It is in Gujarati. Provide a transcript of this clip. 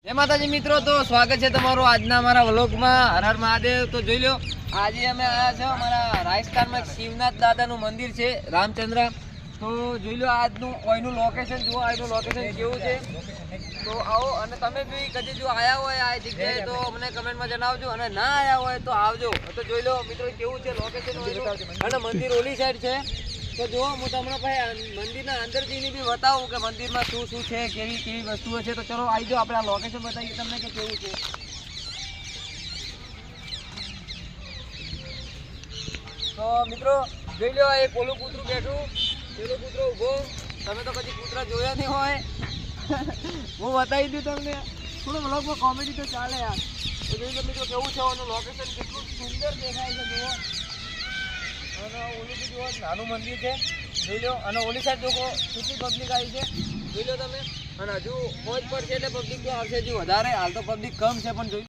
જય માતાજી મિત્રો, તો સ્વાગત છે તમારું આજના અમારા વ્લોગમાં. હર હર મહાદેવ. તો જોઈ લો, આજે અમે આવ્યા છે અમારા રાજસ્થાનમાં શિવનાથ દાદાનું મંદિર છે, રામચંદ્ર. તો જોઈ લો આજનું કોઈનું લોકેશન જુઓ, આજનું લોકેશન કેવું છે. તો આવો, અને તમે બી કદી જો આવ્યા હોય આ જગ્યાએ તો મને કમેન્ટમાં જણાવજો, અને ના આવ્યા હોય તો આવજો. તો જોઈ લો મિત્રો કેવું છે લોકેશન, અને મંદિર ઓલી સાઈડ છે. તો જો હું તમને ભાઈ મંદિરના અંદર જઈને બી બતાવું કે મંદિરમાં શું શું છે, કેવી કેવી વસ્તુઓ છે. તો ચલો આવી જાઓ, આપણે આ લોકેશન બતાવીએ તમને કે કેવું છે. તો મિત્રો જોઈ લો, એક ઓલું કૂતરું બેઠું, પેલું કૂતરો ઊભો. તમે તો કદી કૂતરા જોયા નહીં હોય. હું બતાવી દઉં તમને, થોડો વ્લોગમાં કોમેડી તો ચાલે યાર. તો જોઈ લો મિત્રો કેવું છે, એનું લોકેશન કેટલું સુંદર દેખાય છે જુઓ. અને ઓલું બી જુઓ, નાનું મંદિર છે જોઈ લો. અને ઓલી સાઈડ જોકો કેટલી પબ્લિક આવી છે જોઈ લો તમે. અને હજુ મોજ પર છે એટલે પબ્લિક તો આવશે હજુ વધારે. હાલ તો પબ્લિક કમ છે પણ જોઈ